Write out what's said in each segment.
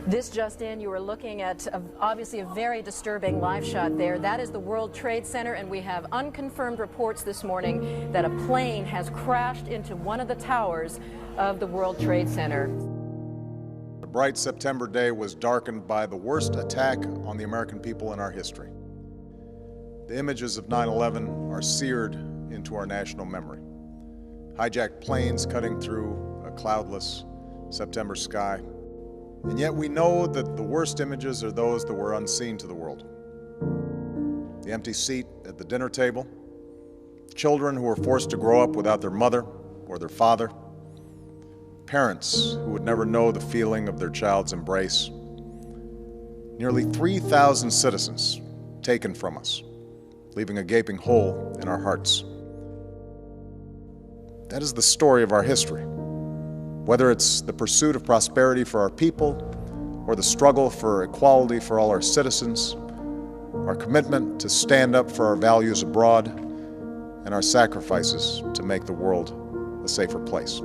This just in, you are looking at obviously a very disturbing live shot there. That is the World Trade Center, and we have unconfirmed reports this morning that a plane has crashed into one of the towers of the World Trade Center. The bright September day was darkened by the worst attack on the American people in our history. The images of 9/11 are seared into our national memory. Hijacked planes cutting through a cloudless September sky. And yet we know that the worst images are those that were unseen to the world. The empty seat at the dinner table, children who were forced to grow up without their mother or their father, parents who would never know the feeling of their child's embrace, nearly 3,000 citizens taken from us, leaving a gaping hole in our hearts. That is the story of our history. Whether it's the pursuit of prosperity for our people or the struggle for equality for all our citizens, our commitment to stand up for our values abroad, and our sacrifices to make the world a safer place.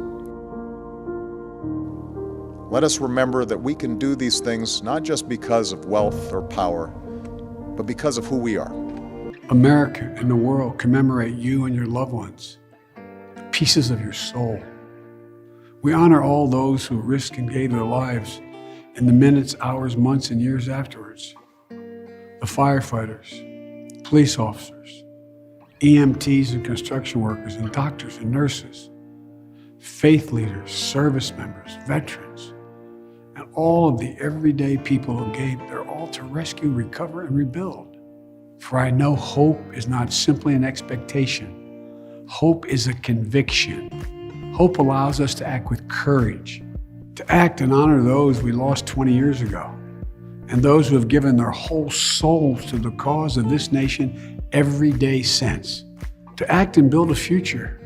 Let us remember that we can do these things not just because of wealth or power, but because of who we are. America and the world commemorate you and your loved ones, pieces of your soul. We honor all those who risked and gave their lives in the minutes, hours, months, and years afterwards. The firefighters, police officers, EMTs and construction workers, and doctors and nurses, faith leaders, service members, veterans, and all of the everyday people who gave their all to rescue, recover, and rebuild. For I know hope is not simply an expectation. Hope is a conviction. Hope allows us to act with courage, to act and honor those we lost 20 years ago, and those who have given their whole souls to the cause of this nation every day since. To act and build a future,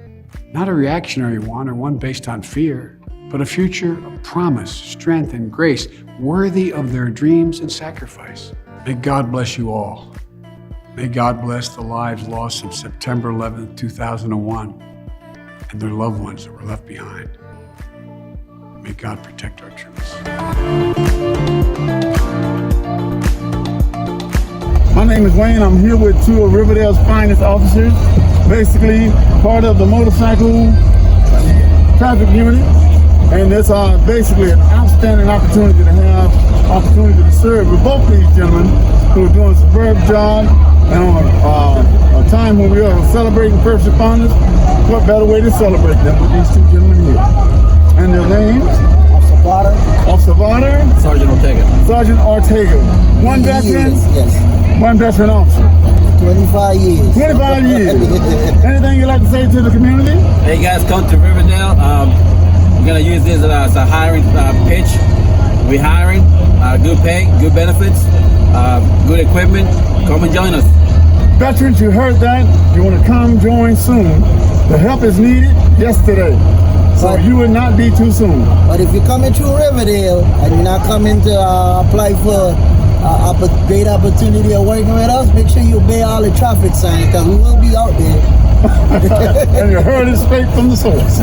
not a reactionary one or one based on fear, but a future of promise, strength, and grace, worthy of their dreams and sacrifice. May God bless you all. May God bless the lives lost on September 11th, 2001, and their loved ones that were left behind. May God protect our troops. My name is Wayne. I'm here with two of Riverdale's finest officers, basically part of the motorcycle traffic unit. And it's basically an outstanding opportunity to serve with both these gentlemen who are doing a superb job. And on a time when we are celebrating first responders, what better way to celebrate them with these two gentlemen here? And their names? Officer Varda. Sergeant Ortega. Sergeant Ortega. One veteran? Yes. One veteran officer. 25 years. 25 years. Anything you'd like to say to the community? Hey guys, come to Riverdale. We're going to use this as a hiring pitch. We're hiring, good pay, good benefits, good equipment. Come and join us. Veterans, you heard that. You want to come join soon. The help is needed yesterday. So you would not be too soon. But if you're coming to Riverdale and you're not coming to apply for a great opportunity of working with us, make sure you obey all the traffic signs because we will be out there. And you heard it straight from the source.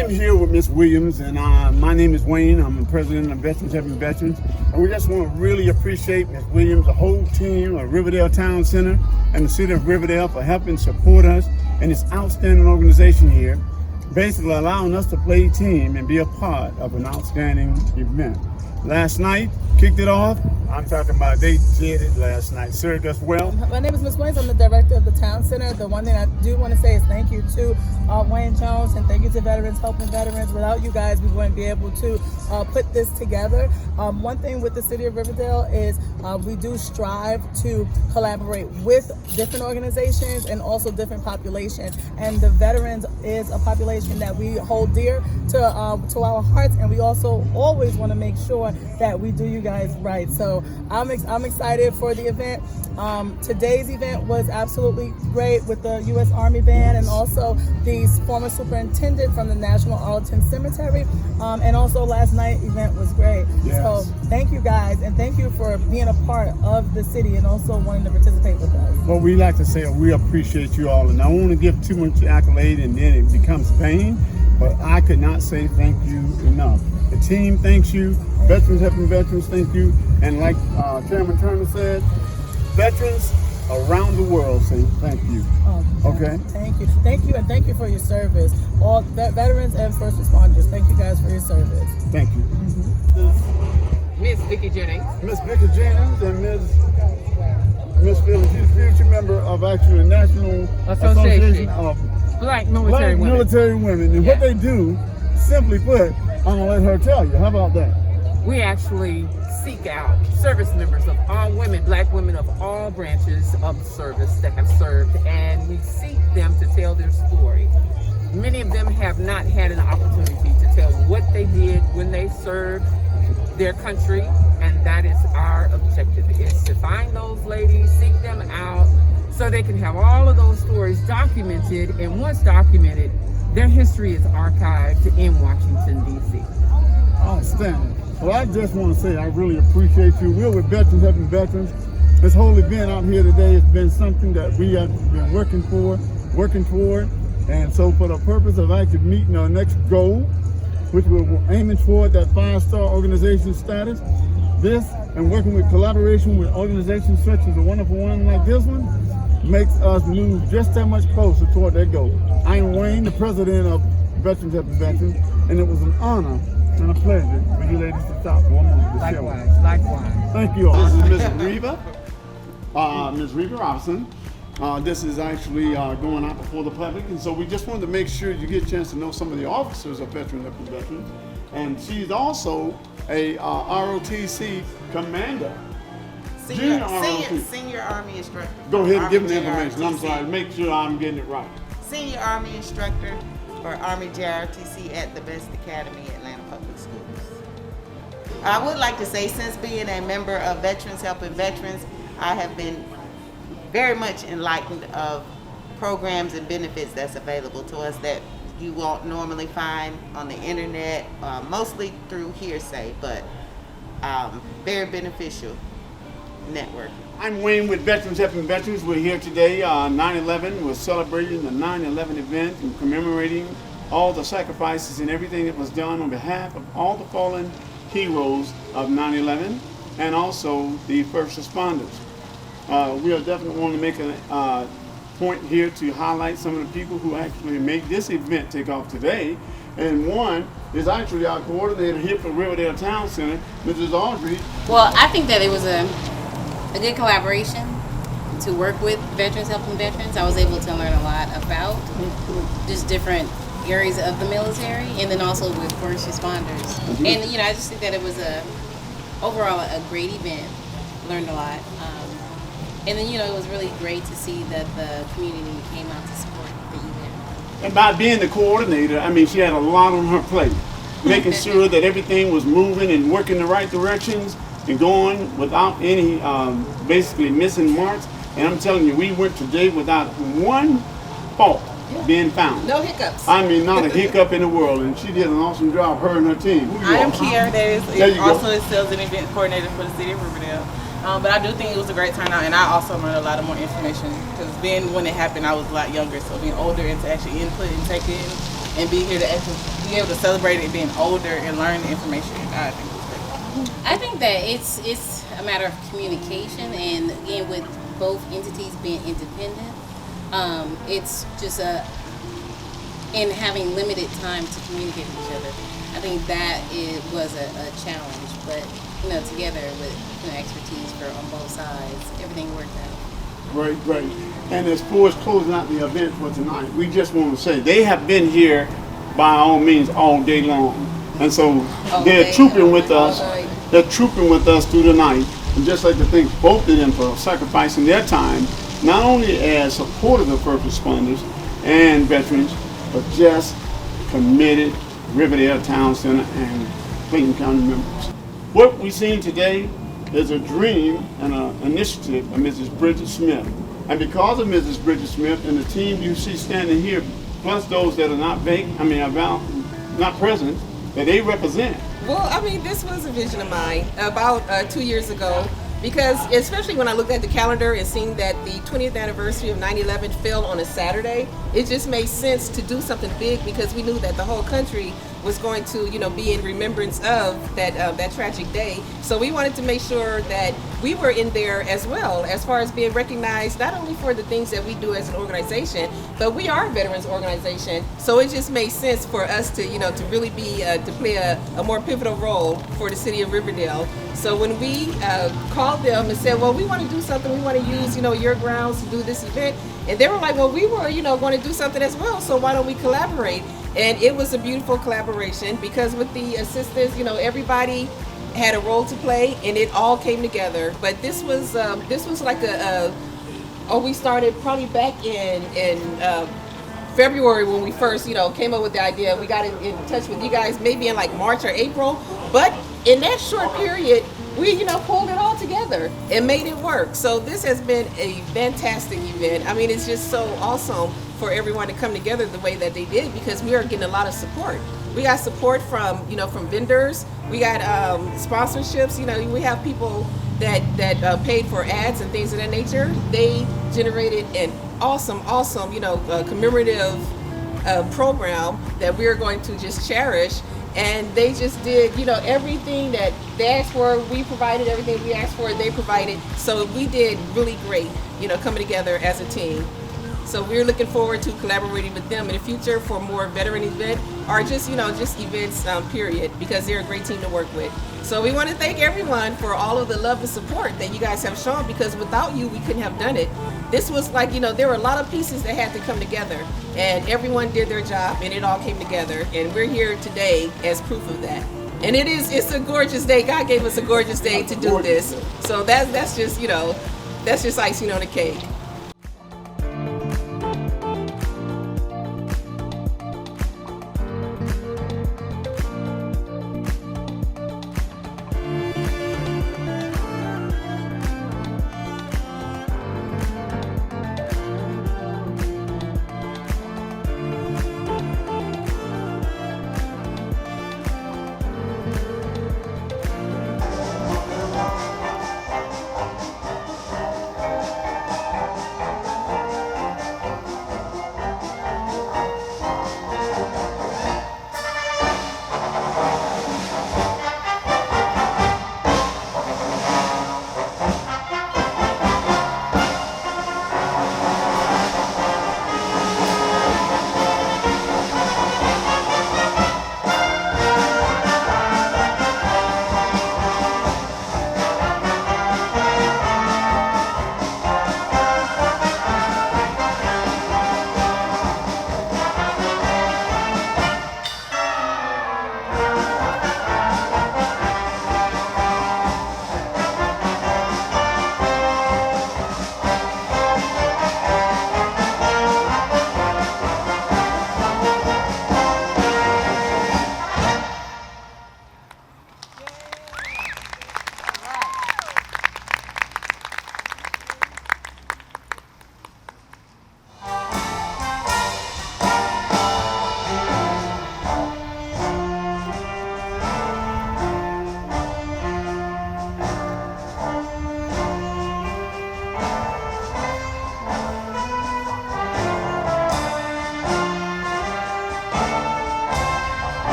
I'm here with Ms. Williams, and my name is Wayne. I'm the president of Veterans Helping Veterans. And we just want to really appreciate Ms. Williams, the whole team of Riverdale Town Center and the city of Riverdale for helping support us and this outstanding organization here, basically allowing us to play team and be a part of an outstanding event. Last night, kicked it off. I'm talking about they did it last night. Served us well. My name is Ms. Williams. I'm the director of the Town Center. The one thing I do want to say is thank you to Wayne Jones and thank you to Veterans Helping Veterans. Without you guys, we wouldn't be able to put this together. One thing with the city of Riverdale is we do strive to collaborate with different organizations and also different populations. And the veterans is a population that we hold dear to our hearts, and we also always want to make sure that we do you guys right. So I'm excited for the event. Today's event was absolutely great with the U.S. Army Band and also the former superintendent from the National Arlington Cemetery. And also last night's event was great. Yes. So thank you guys, and thank you for being a part of the city and also wanting to participate with us. Well, we like to say we appreciate you all, and I don't want to give too much accolade and then it becomes vain, but I could not say thank you enough The team thanks you. Veterans Helping Veterans thank you. And like Chairman Turner said, veterans around the world say thank you. Okay? Thank you, and thank you for your service. All veterans and first responders, thank you guys for your service. Thank you. Miss Vicki Jennings. Miss Vicki Jennings and Miss Phillips, she's a future member of actually the National Association of Black Military Women. Military Women. And what they do, simply put, I'm gonna let her tell you. How about that? We actually seek out service members of all women, black women of all branches of service that have served, and we seek them to tell their story. Many of them have not had an opportunity to tell what they did when they served their country, and that is our objective, is to find those ladies, seek them out, so they can have all of those stories documented, and once documented, their history is archived in Washington, D.C. Outstanding. Well, I just want to say I really appreciate you. We're with Veterans Helping Veterans. This whole event out here today has been something that we have been working toward. And so for the purpose of actually meeting our next goal, which we're aiming toward that 5-star organization status, this and working with collaboration with organizations such as a wonderful one like this one makes us move just that much closer toward that goal. I am Wayne, the president of Veterans Helping Veterans, and it was an honor and a pleasure for you ladies to stop for a moment to share with us. Likewise. Thank you all. This is Ms. Reva, Ms. Reva Robinson. This is actually going out before the public, and so we just wanted to make sure you get a chance to know some of the officers of Veterans Helping Veterans. And she's also a ROTC commander. Senior Army instructor. Go ahead and give me the Army information. I'm JROTC. sorry, make sure I'm getting it right. Senior Army instructor for Army JROTC at the Best Academy, Atlanta Public Schools. I would like to say, since being a member of Veterans Helping Veterans, I have been very much enlightened of programs and benefits that's available to us that you won't normally find on the internet, mostly through hearsay, but very beneficial network. I'm Wayne with Veterans Helping Veterans. We're here today, 9/11. We're celebrating the 9/11 event and commemorating all the sacrifices and everything that was done on behalf of all the fallen heroes of 9/11 and also the first responders. We are definitely want to make a point here to highlight some of the people who actually made this event take off today. And one is actually our coordinator here for Riverdale Town Center, Mrs. Audrey. Well, I think that it was a good collaboration to work with Veterans Helping Veterans. I was able to learn a lot about just different areas of the military, and then also with first responders. And I just think that it was overall a great event. Learned a lot. And then, it was really great to see that the community came out to support the event. And by being the coordinator, I mean, she had a lot on her plate, making sure that everything was moving and working the right directions and going without any basically missing marks. And I'm telling you, we went today without one fault being found. No hiccups. I mean, not a hiccup in the world. And she did an awesome job, her and her team. I am Kiara Davis, also go. a sales and event coordinator for the city of Riverdale. But I do think it was a great turnout, and I also learned a lot of more information, because when it happened, I was a lot younger, so being older and to actually input and take it in and be here to actually be able to celebrate it being older and learn the information, I think it was great. I think that it's a matter of communication, and again, with both entities being independent, it's just in having limited time to communicate with each other. I think that it was a challenge, but together with expertise on both sides, everything worked out. Great. And as far as closing out the event for tonight, we just want to say they have been here by all means all day long. And so they're trooping with us. They're trooping with us through the night. And just like to thank both of them for sacrificing their time, not only as supporters of first responders and veterans, but just committed Riverdale Town Center and Clayton County members. What we've seen today is a dream and an initiative of Mrs. Bridget Smith. And because of Mrs. Bridget Smith and the team you see standing here, plus those that are not present, that they represent. Well, this was a vision of mine about 2 years ago, because especially when I looked at the calendar and seeing that the 20th anniversary of 9/11 fell on a Saturday, it just made sense to do something big, because we knew that the whole country was going to, be in remembrance of that tragic day. So we wanted to make sure that we were in there as well, as far as being recognized, not only for the things that we do as an organization, but we are a veterans organization. So it just made sense for us to, to really be, to play a more pivotal role for the city of Riverdale. So when we called them and said, well, we want to do something, we want to use, your grounds to do this event. And they were like, well, we were, going to do something as well. So why don't we collaborate? And it was a beautiful collaboration because with the assistants, everybody had a role to play and it all came together. But this was like we started probably back in February when we first, came up with the idea. We got in touch with you guys maybe in like March or April. But in that short period, we, pulled it all together and made it work. So this has been a fantastic event. I mean, it's just so awesome for everyone to come together the way that they did because we are getting a lot of support. We got support from, from vendors. We got sponsorships. We have people that paid for ads and things of that nature. They generated an awesome, commemorative program that we're going to just cherish. And they just did, everything that they asked for, we provided. Everything we asked for, they provided. So we did really great, coming together as a team. So we're looking forward to collaborating with them in the future for more veteran event or just, just events, period, because they're a great team to work with. So we want to thank everyone for all of the love and support that you guys have shown because without you, we couldn't have done it. This was like, there were a lot of pieces that had to come together and everyone did their job and it all came together. And we're here today as proof of that. And it's a gorgeous day. God gave us a gorgeous day to do this. So that's just, that's just icing on the cake.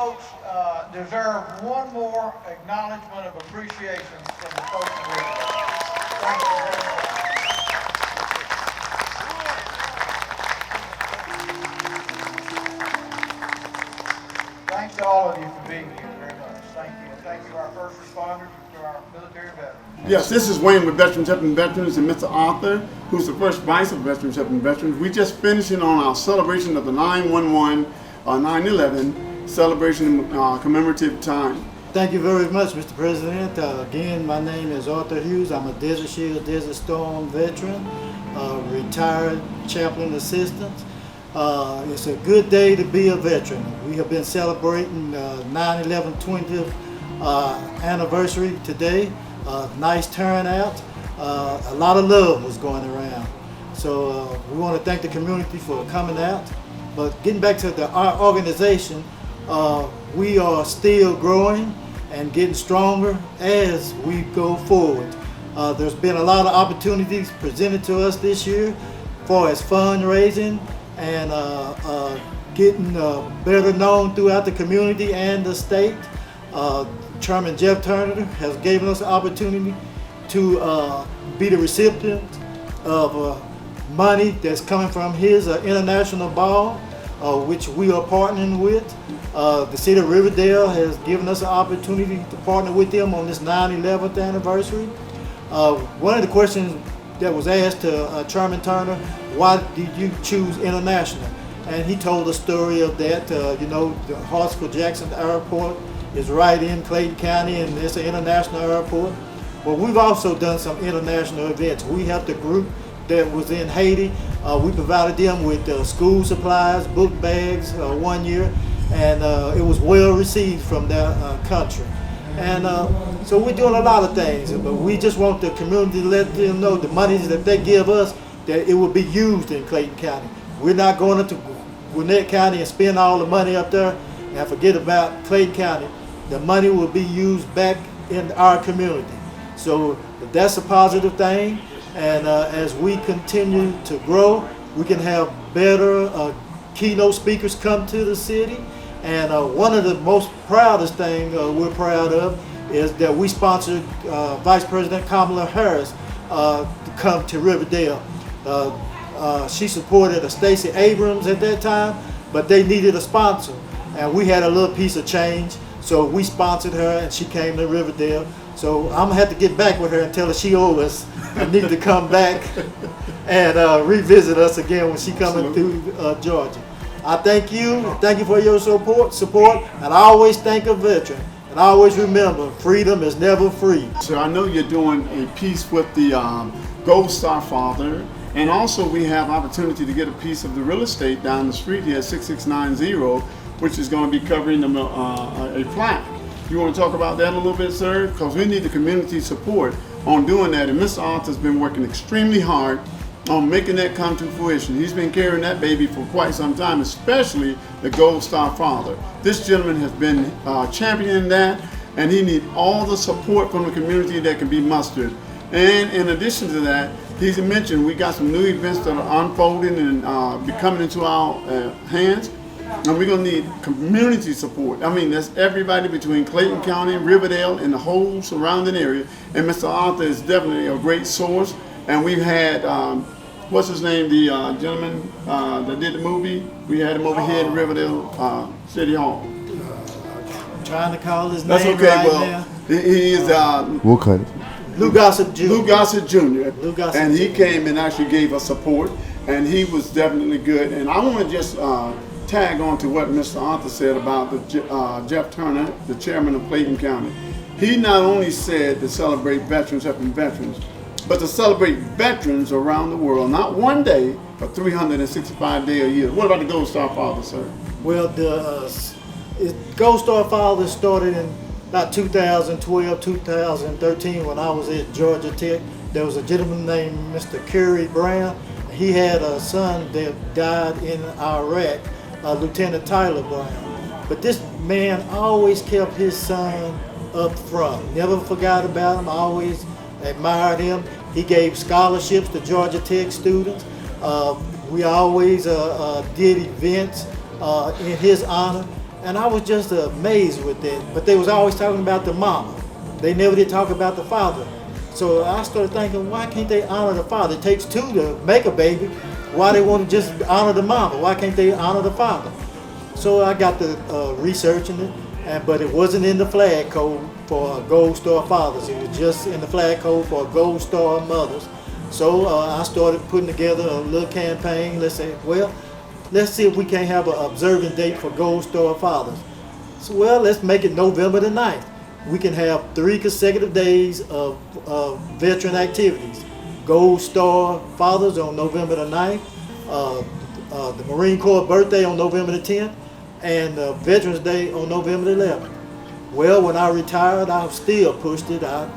folks deserve one more acknowledgement of appreciation from the folks in Riverdale. Thank you very much. Thanks to all of you for being here very much. Thank you. And thank you to our first responders and to our military veterans. Yes, this is Wayne with Veterans Helping Veterans and Mr. Arthur, who's the first vice of Veterans Helping Veterans. We just finishing on our celebration of the 9/11 celebration commemorative time. Thank you very much, Mr. President. Again, my name is Arthur Hughes. I'm a Desert Shield, Desert Storm veteran, retired chaplain assistant. It's a good day to be a veteran. We have been celebrating 9/11 20th anniversary today. Nice turnout. A lot of love was going around. So we want to thank the community for coming out. But getting back to our organization, we are still growing and getting stronger as we go forward. There's been a lot of opportunities presented to us this year as far as fundraising and getting better known throughout the community and the state. Chairman Jeff Turner has given us an opportunity to be the recipient of money that's coming from his international ball, which we are partnering with. The city of Riverdale has given us an opportunity to partner with them on this 9/11th anniversary. One of the questions that was asked to Chairman Turner, why did you choose international? And he told the story of that. You know, the Hartsfield-Jackson Airport is right in Clayton County, and it's an international airport. But we've also done some international events. We helped a group that was in Haiti. We provided them with school supplies, book bags 1 year, and it was well received from their country. And so we're doing a lot of things, but we just want the community to let them know the monies that they give us, that it will be used in Clayton County. We're not going into Gwinnett County and spend all the money up there and forget about Clayton County. The money will be used back in our community. So that's a positive thing. And as we continue to grow, we can have better keynote speakers come to the city. And one of the most proudest things we're proud of is that we sponsored Vice President Kamala Harris to come to Riverdale. She supported Stacey Abrams at that time, but they needed a sponsor. And we had a little piece of change, so we sponsored her and she came to Riverdale. So I'm gonna have to get back with her and tell her she owes us and need to come back and revisit us again when she coming through Georgia. I thank you for your support, and I always thank a veteran. And I always remember, freedom is never free. So I know you're doing a piece with the Gold Star Father, and also we have opportunity to get a piece of the real estate down the street here at 6690, which is going to be covering a plaque. You want to talk about that a little bit, sir? Because we need the community support on doing that, and Mr. Arthur's been working extremely hard on making that come to fruition. He's been carrying that baby for quite some time, especially the Gold Star Father. This gentleman has been championing that, and he needs all the support from the community that can be mustered. And in addition to that, he's mentioned we got some new events that are unfolding and be coming into our hands, and we're going to need community support. I mean, that's everybody between Clayton County, Riverdale, and the whole surrounding area. And Mr. Arthur is definitely a great source. And we've had, what's his name, the gentleman that did the movie? We had him over here in Riverdale City Hall. I'm trying to call his That's name okay, right well, now. he is We'll cut it. Lou Gossett Jr. Lou Gossett Jr. Lou Gossett And he Jr. came and actually gave us support, and he was definitely good. And I want to just tag on to what Mr. Arthur said about the Jeff Turner, the chairman of Clayton County. He not only said to celebrate veterans helping veterans, but to celebrate veterans around the world, not one day, but 365 days a year. What about the Gold Star Father, sir? Well, the Gold Star Father started in about 2012, 2013 when I was at Georgia Tech. There was a gentleman named Mr. Kerry Brown. He had a son that died in Iraq, Lieutenant Tyler Brown. But this man always kept his son up front. Never forgot about him, always admired him. He gave scholarships to Georgia Tech students. We always did events in his honor. And I was just amazed with that. But they was always talking about the mama. They never did talk about the father. So I started thinking, why can't they honor the father? It takes two to make a baby. Why they want to just honor the mama? Why can't they honor the father? So I got to researching it, but it wasn't in the flag code for Gold Star fathers. It was just in the flag code for Gold Star mothers. So I started putting together a little campaign. Let's say, well, let's see if we can't have an observing date for Gold Star fathers. So, well, let's make it November the 9th. We can have 3 consecutive days of veteran activities. Gold Star fathers on November the 9th, the Marine Corps birthday on November the 10th, and Veterans Day on November the 11th. Well, when I retired, I still pushed it. I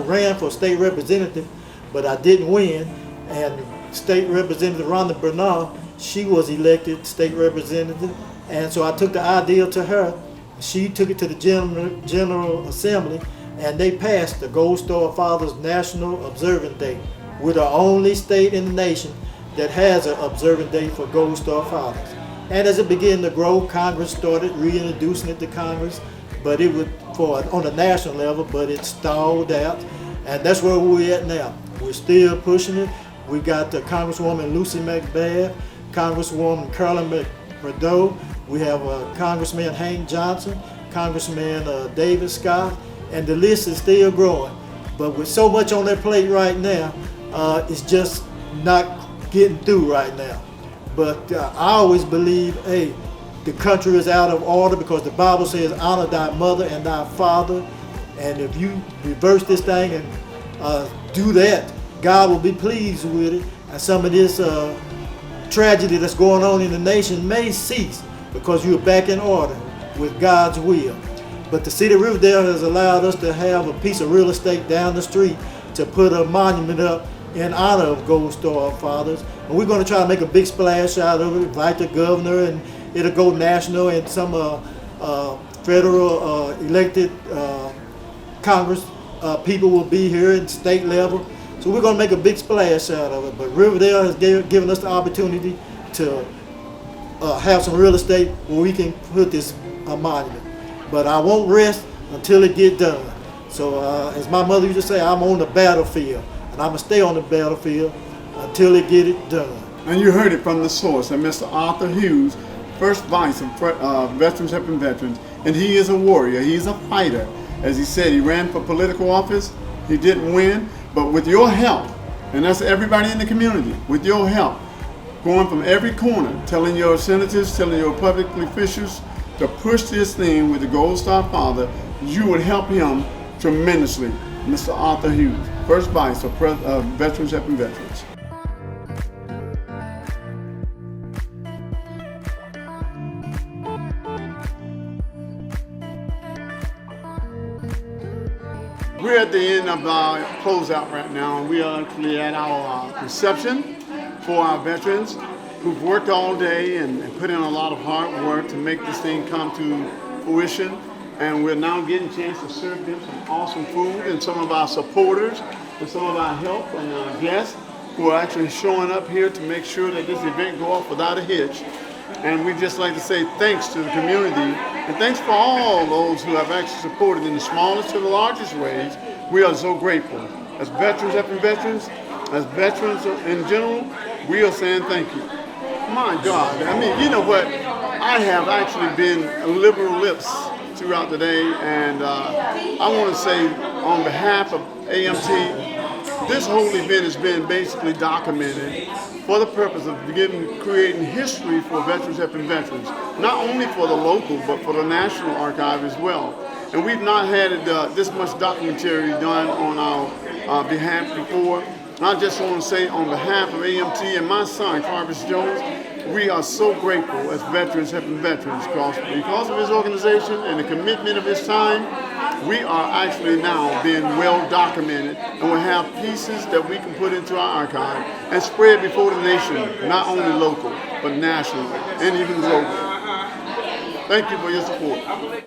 ran for state representative, but I didn't win. And State Representative Rhonda Bernard, she was elected state representative, and so I took the idea to her. She took it to the General Assembly, and they passed the Gold Star Fathers National Observant Day. We're the only state in the nation that has an observant day for Gold Star Fathers. And as it began to grow, Congress started reintroducing it to Congress, but it was on a national level, but it stalled out, and that's where we're at now. We're still pushing it. We got Congresswoman Lucy McBath, Congresswoman Carolyn McBurdo. We have Congressman Hank Johnson, Congressman David Scott, and the list is still growing. But with so much on their plate right now, it's just not getting through right now. But I always believe, hey, the country is out of order because the Bible says, honor thy mother and thy father. And if you reverse this thing and do that, God will be pleased with it. And some of this tragedy that's going on in the nation may cease because you're back in order with God's will. But the city of Riverdale has allowed us to have a piece of real estate down the street to put a monument up in honor of Gold Star fathers. And we're going to try to make a big splash out of it, invite the governor, and it'll go national, and some federal elected Congress people will be here at state level. So we're going to make a big splash out of it. But Riverdale has given us the opportunity to have some real estate where we can put this monument. But I won't rest until it gets done. So as my mother used to say, I'm on the battlefield, and I'm going to stay on the battlefield until it get it done. And you heard it from the source, and Mr. Arthur Hughes, First Vice of Veterans Helping Veterans, and he is a warrior, he's a fighter. As he said, he ran for political office, he didn't win, but with your help, and that's everybody in the community, with your help, going from every corner, telling your senators, telling your public officials to push this thing with the Gold Star Father, you would help him tremendously. Mr. Arthur Hughes, First Vice of Veterans Helping Veterans. We're at the end of our closeout right now, and we are actually at our reception for our veterans who've worked all day and put in a lot of hard work to make this thing come to fruition. And we're now getting a chance to serve them some awesome food, and some of our supporters and some of our help and our guests who are actually showing up here to make sure that this event go off without a hitch. And we'd just like to say thanks to the community, and thanks for all those who have actually supported in the smallest to the largest ways. We are so grateful. As Veterans Helping Veterans, as veterans in general, we are saying thank you. My God, I mean, you know what? I have actually been liberal lips throughout the day, and I want to say on behalf of AMT, this whole event has been basically documented for the purpose of creating history for Veterans Helping Veterans, not only for the local, but for the National Archive as well. And we've not had this much documentary done on our behalf before. I just want to say on behalf of AMT and my son, Carvis Jones, we are so grateful as Veterans Helping Veterans because of his organization and the commitment of his time. We are actually now being well documented, and we'll have pieces that we can put into our archive and spread before the nation, not only local, but national and even global. Thank you for your support.